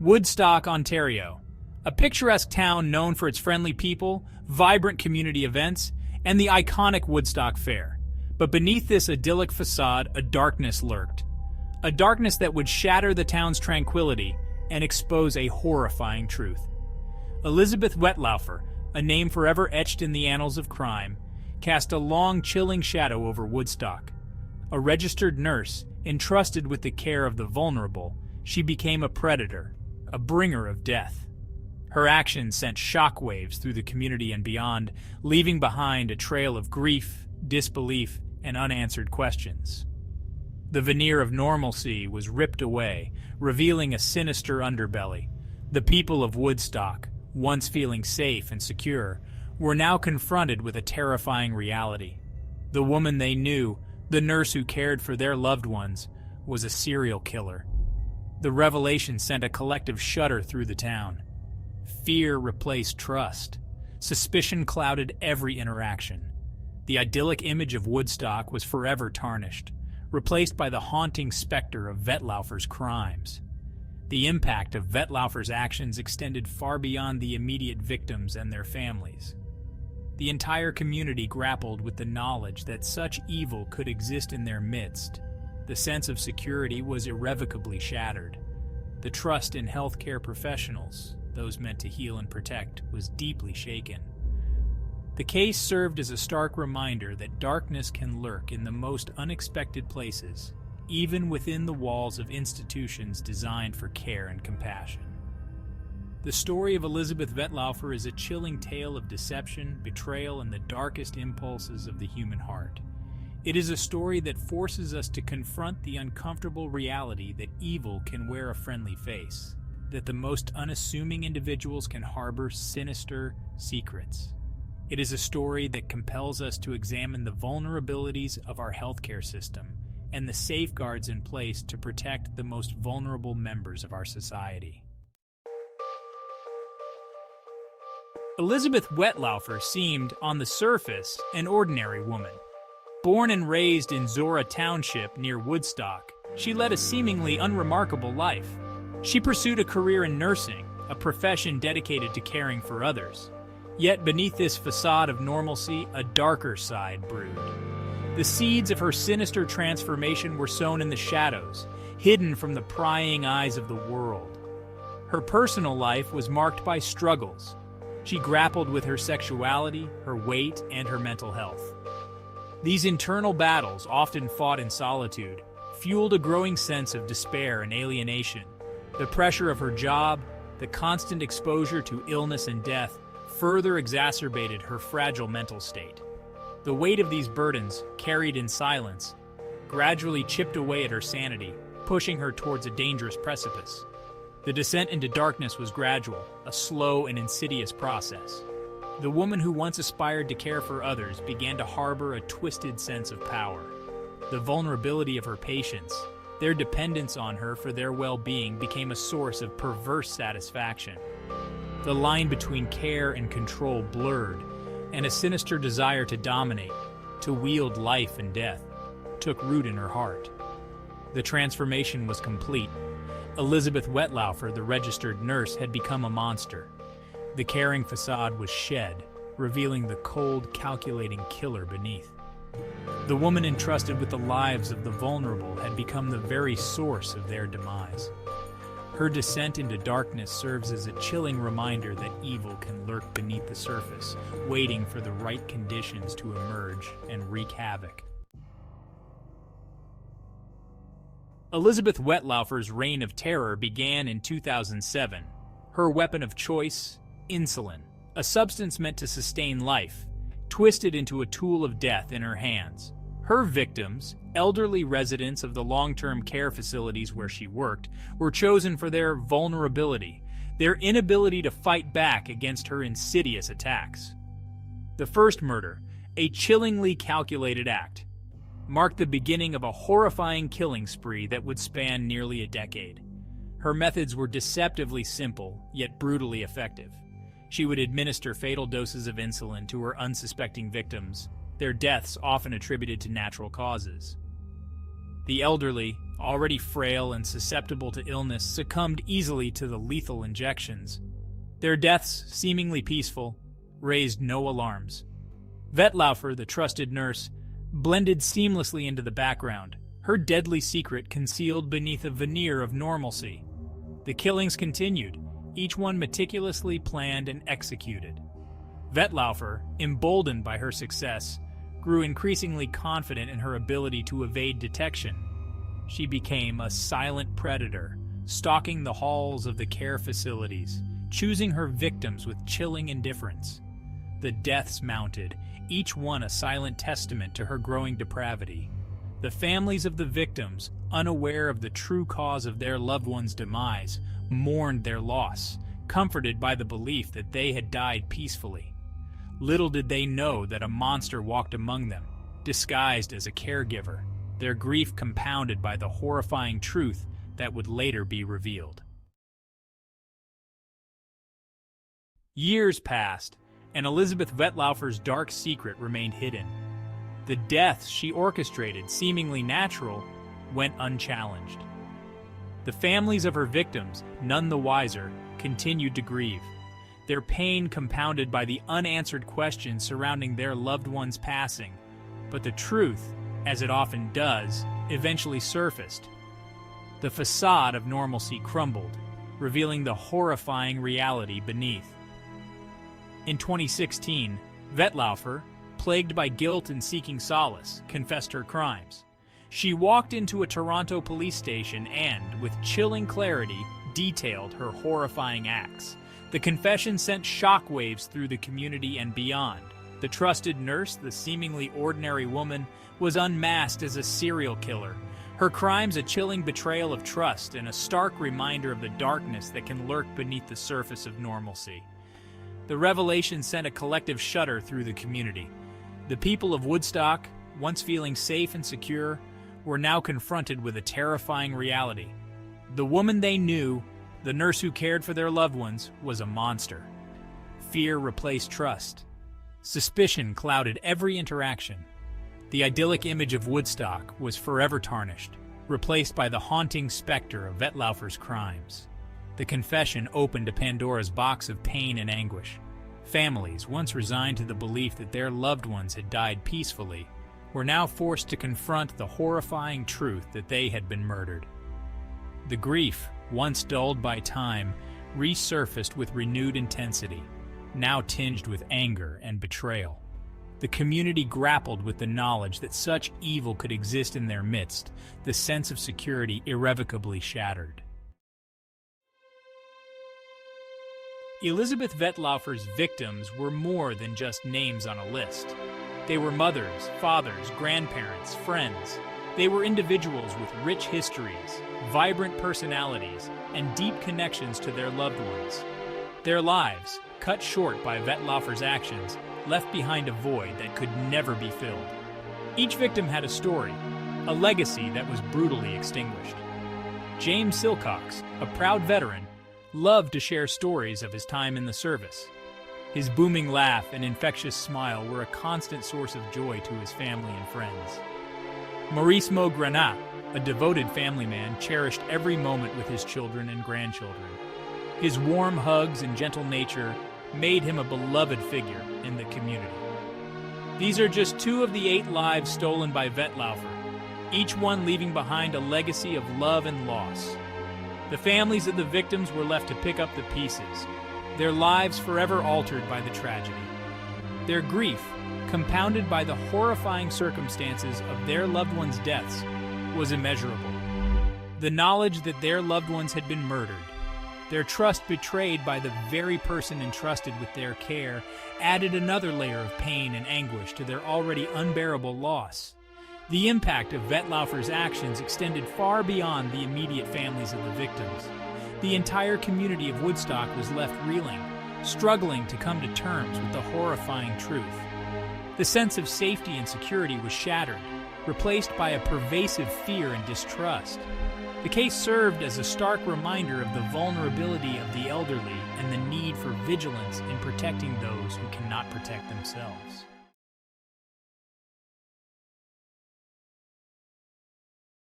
Woodstock, Ontario. A picturesque town known for its friendly people, vibrant community events, and the iconic Woodstock Fair. But beneath this idyllic facade, a darkness lurked. A darkness that would shatter the town's tranquility and expose a horrifying truth. Elizabeth Wettlaufer, a name forever etched in the annals of crime, cast a long, chilling shadow over Woodstock. A registered nurse, entrusted with the care of the vulnerable, she became a predator, a bringer of death. Her actions sent shockwaves through the community and beyond, leaving behind a trail of grief, disbelief, and unanswered questions. The veneer of normalcy was ripped away, revealing a sinister underbelly. The people of Woodstock, once feeling safe and secure, were now confronted with a terrifying reality. The woman they knew, the nurse who cared for their loved ones, was a serial killer. The revelation sent a collective shudder through the town. Fear replaced trust. Suspicion clouded every interaction. The idyllic image of Woodstock was forever tarnished, replaced by the haunting specter of Wettlaufer's crimes. The impact of Wettlaufer's actions extended far beyond the immediate victims and their families. The entire community grappled with the knowledge that such evil could exist in their midst. The sense of security was irrevocably shattered. The trust in healthcare professionals, those meant to heal and protect, was deeply shaken. The case served as a stark reminder that darkness can lurk in the most unexpected places, even within the walls of institutions designed for care and compassion. The story of Elizabeth Wettlaufer is a chilling tale of deception, betrayal, and the darkest impulses of the human heart. It is a story that forces us to confront the uncomfortable reality that evil can wear a friendly face, that the most unassuming individuals can harbor sinister secrets. It is a story that compels us to examine the vulnerabilities of our healthcare system and the safeguards in place to protect the most vulnerable members of our society. Elizabeth Wettlaufer seemed, on the surface, an ordinary woman. Born and raised in Zora Township near Woodstock, she led a seemingly unremarkable life. She pursued a career in nursing, a profession dedicated to caring for others. Yet beneath this facade of normalcy, a darker side brewed. The seeds of her sinister transformation were sown in the shadows, hidden from the prying eyes of the world. Her personal life was marked by struggles. She grappled with her sexuality, her weight, and her mental health. These internal battles, often fought in solitude, fueled a growing sense of despair and alienation. The pressure of her job, the constant exposure to illness and death, further exacerbated her fragile mental state. The weight of these burdens, carried in silence, gradually chipped away at her sanity, pushing her towards a dangerous precipice. The descent into darkness was gradual, a slow and insidious process. The woman who once aspired to care for others began to harbor a twisted sense of power. The vulnerability of her patients, their dependence on her for their well-being, became a source of perverse satisfaction. The line between care and control blurred, and a sinister desire to dominate, to wield life and death, took root in her heart. The transformation was complete. Elizabeth Wettlaufer, the registered nurse, had become a monster. The caring facade was shed, revealing the cold, calculating killer beneath. The woman entrusted with the lives of the vulnerable had become the very source of their demise. Her descent into darkness serves as a chilling reminder that evil can lurk beneath the surface, waiting for the right conditions to emerge and wreak havoc. Elizabeth Wettlaufer's reign of terror began in 2007. Her weapon of choice, insulin, a substance meant to sustain life, twisted into a tool of death in her hands. Her victims, elderly residents of the long-term care facilities where she worked, were chosen for their vulnerability, their inability to fight back against her insidious attacks. The first murder, a chillingly calculated act, marked the beginning of a horrifying killing spree that would span nearly a decade. Her methods were deceptively simple, yet brutally effective. She would administer fatal doses of insulin to her unsuspecting victims, their deaths often attributed to natural causes. The elderly, already frail and susceptible to illness, succumbed easily to the lethal injections. Their deaths, seemingly peaceful, raised no alarms. Wettlaufer, the trusted nurse, blended seamlessly into the background, her deadly secret concealed beneath a veneer of normalcy. The killings continued, each one meticulously planned and executed. Wettlaufer, emboldened by her success, grew increasingly confident in her ability to evade detection. She became a silent predator, stalking the halls of the care facilities, choosing her victims with chilling indifference. The deaths mounted, each one a silent testament to her growing depravity. The families of the victims, unaware of the true cause of their loved one's demise, mourned their loss, comforted by the belief that they had died peacefully. Little did they know that a monster walked among them, disguised as a caregiver, their grief compounded by the horrifying truth that would later be revealed. Years passed, and Elizabeth Wettlaufer's dark secret remained hidden. The deaths she orchestrated, seemingly natural, went unchallenged. The families of her victims, none the wiser, continued to grieve, their pain compounded by the unanswered questions surrounding their loved one's passing. But the truth, as it often does, eventually surfaced. The facade of normalcy crumbled, revealing the horrifying reality beneath. In 2016, Wettlaufer, plagued by guilt and seeking solace, confessed her crimes. She walked into a Toronto police station and, with chilling clarity, detailed her horrifying acts. The confession sent shockwaves through the community and beyond. The trusted nurse, the seemingly ordinary woman, was unmasked as a serial killer. Her crimes a chilling betrayal of trust and a stark reminder of the darkness that can lurk beneath the surface of normalcy. The revelation sent a collective shudder through the community. The people of Woodstock, once feeling safe and secure, were now confronted with a terrifying reality. The woman they knew, the nurse who cared for their loved ones, was a monster. Fear replaced trust. Suspicion clouded every interaction. The idyllic image of Woodstock was forever tarnished, replaced by the haunting specter of Wettlaufer's crimes. The confession opened a Pandora's box of pain and anguish. Families, once resigned to the belief that their loved ones had died peacefully, were now forced to confront the horrifying truth that they had been murdered. The grief, once dulled by time, resurfaced with renewed intensity, now tinged with anger and betrayal. The community grappled with the knowledge that such evil could exist in their midst, the sense of security irrevocably shattered. Elizabeth Wettlaufer's victims were more than just names on a list. They were mothers, fathers, grandparents, friends. They were individuals with rich histories, vibrant personalities, and deep connections to their loved ones. Their lives, cut short by Wettlaufer's actions, left behind a void that could never be filled. Each victim had a story, a legacy that was brutally extinguished. James Silcox, a proud veteran, loved to share stories of his time in the service. His booming laugh and infectious smile were a constant source of joy to his family and friends. Maurice Granat, a devoted family man, cherished every moment with his children and grandchildren. His warm hugs and gentle nature made him a beloved figure in the community. These are just two of the 8 lives stolen by Wettlaufer, each one leaving behind a legacy of love and loss. The families of the victims were left to pick up the pieces, their lives forever altered by the tragedy. Their grief, compounded by the horrifying circumstances of their loved ones' deaths, was immeasurable. The knowledge that their loved ones had been murdered, their trust betrayed by the very person entrusted with their care, added another layer of pain and anguish to their already unbearable loss. The impact of Wettlaufer's actions extended far beyond the immediate families of the victims. The entire community of Woodstock was left reeling, struggling to come to terms with the horrifying truth. The sense of safety and security was shattered, replaced by a pervasive fear and distrust. The case served as a stark reminder of the vulnerability of the elderly and the need for vigilance in protecting those who cannot protect themselves.